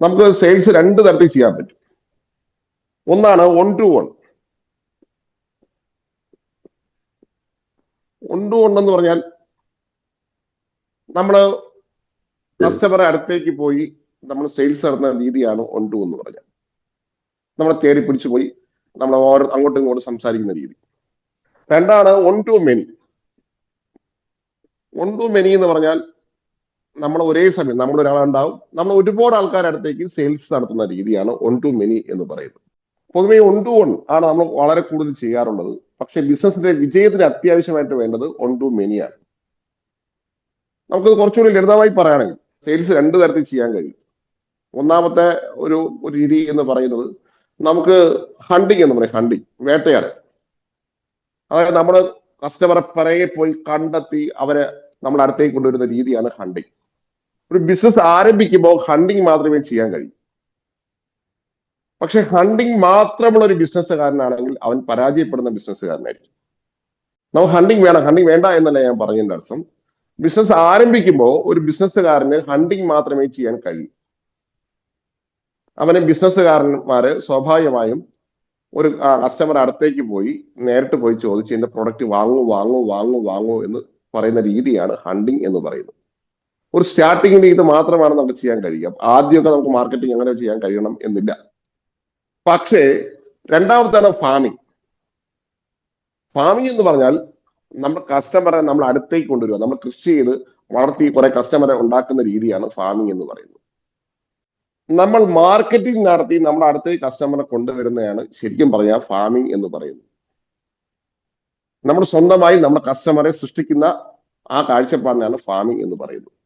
നമുക്ക് സെയിൽസ് രണ്ട് തരത്തിൽ ചെയ്യാൻ പറ്റും. ഒന്നാണ് one two one. One two one എന്ന് പറഞ്ഞാൽ നമ്മൾ കസ്റ്റമറെ അടുത്തേക്ക് പോയി നമ്മൾ സെയിൽസ് നടത്തുന്ന രീതിയാണ് വൺ ടു എന്ന് പറഞ്ഞാൽ. നമ്മളെ തേടി പിടിച്ചു പോയി നമ്മൾ അങ്ങോട്ടും ഇങ്ങോട്ടും സംസാരിക്കുന്ന രീതി. രണ്ടാണ് one two many. One two many എന്ന് പറഞ്ഞാൽ നമ്മൾ ഒരേ സമയം നമ്മൾ ഒരാളുണ്ടാവും, നമ്മൾ ഒരുപാട് ആൾക്കാരുടെ അടുത്തേക്ക് സെയിൽസ് നടത്തുന്ന രീതിയാണ് വൺ ടു മെനി എന്ന് പറയുന്നത്. പൊതുവെ വൺ ടു വൺ ആണ് നമ്മൾ വളരെ കൂടുതൽ ചെയ്യാറുള്ളത്. പക്ഷെ ബിസിനസിന്റെ വിജയത്തിന് അത്യാവശ്യമായിട്ട് വേണ്ടത് വൺ ടു മെനിയാണ്. നമുക്ക് കുറച്ചുകൂടി ലളിതമായി പറയുകയാണെങ്കിൽ സെയിൽസ് രണ്ട് തരത്തിൽ ചെയ്യാൻ കഴിയും. ഒന്നാമത്തെ ഒരു രീതി എന്ന് പറയുന്നത് നമുക്ക് ഹണ്ടിങ് എന്ന് പറയും. ഹണ്ടിങ്, വേട്ടയാട്. അതായത് നമ്മൾ കസ്റ്റമറെ പിറകെ പോയി കണ്ടെത്തി അവരെ നമ്മുടെ അടുത്തേക്ക് കൊണ്ടുവരുന്ന രീതിയാണ് ഹണ്ടിങ്. ഒരു ബിസിനസ് ആരംഭിക്കുമ്പോൾ ഹണ്ടിങ് മാത്രമേ ചെയ്യാൻ കഴിയൂ. പക്ഷെ ഹണ്ടിങ് മാത്രമുള്ള ഒരു ബിസിനസ്സുകാരനാണെങ്കിൽ അവൻ പരാജയപ്പെടുന്ന ബിസിനസ്സുകാരനായിരിക്കും. നമുക്ക് ഹണ്ടിങ് വേണം, ഹണ്ടിങ് വേണ്ട എന്നല്ല ഞാൻ പറഞ്ഞതിന്റെ അർത്ഥം. ബിസിനസ് ആരംഭിക്കുമ്പോൾ ഒരു ബിസിനസ്സുകാരന് ഹണ്ടിങ് മാത്രമേ ചെയ്യാൻ കഴിയൂ. അവന് ബിസിനസ്സുകാരന്മാര് സ്വാഭാവികമായും ഒരു കസ്റ്റമർ അടുത്തേക്ക് പോയി നേരിട്ട് പോയി ചോദിച്ച് എന്റെ പ്രൊഡക്റ്റ് വാങ്ങൂ വാങ്ങൂ വാങ്ങൂ വാങ്ങൂ എന്ന് പറയുന്ന രീതിയാണ് ഹണ്ടിങ് എന്ന് പറയുന്നത്. ഒരു സ്റ്റാർട്ടിങ്ങിൽ ഇത് മാത്രമാണ് നമുക്ക് ചെയ്യാൻ കഴിയുക. ആദ്യമൊക്കെ നമുക്ക് മാർക്കറ്റിംഗ് അങ്ങനെ ചെയ്യാൻ കഴിയണം എന്നില്ല. പക്ഷേ രണ്ടാമത്താണ് ഫാമിംഗ്. ഫാമിംഗ് എന്ന് പറഞ്ഞാൽ നമ്മൾ കസ്റ്റമറെ നമ്മൾ അടുത്തേക്ക് കൊണ്ടുവരിക. നമ്മൾ കൃഷി ചെയ്ത് വളർത്തി കുറെ കസ്റ്റമറെ ഉണ്ടാക്കുന്ന രീതിയാണ് ഫാമിംഗ് എന്ന് പറയുന്നത്. നമ്മൾ മാർക്കറ്റിംഗ് നടത്തി നമ്മുടെ അടുത്തേക്ക് കസ്റ്റമറെ കൊണ്ടുവരുന്നതാണ് ശരിക്കും പറഞ്ഞാൽ ഫാമിംഗ് എന്ന് പറയുന്നത്. നമ്മൾ സ്വന്തമായി നമ്മുടെ കസ്റ്റമറെ സൃഷ്ടിക്കുന്ന ആ കാഴ്ചപ്പാടിനാണ് ഫാമിംഗ് എന്ന് പറയുന്നത്.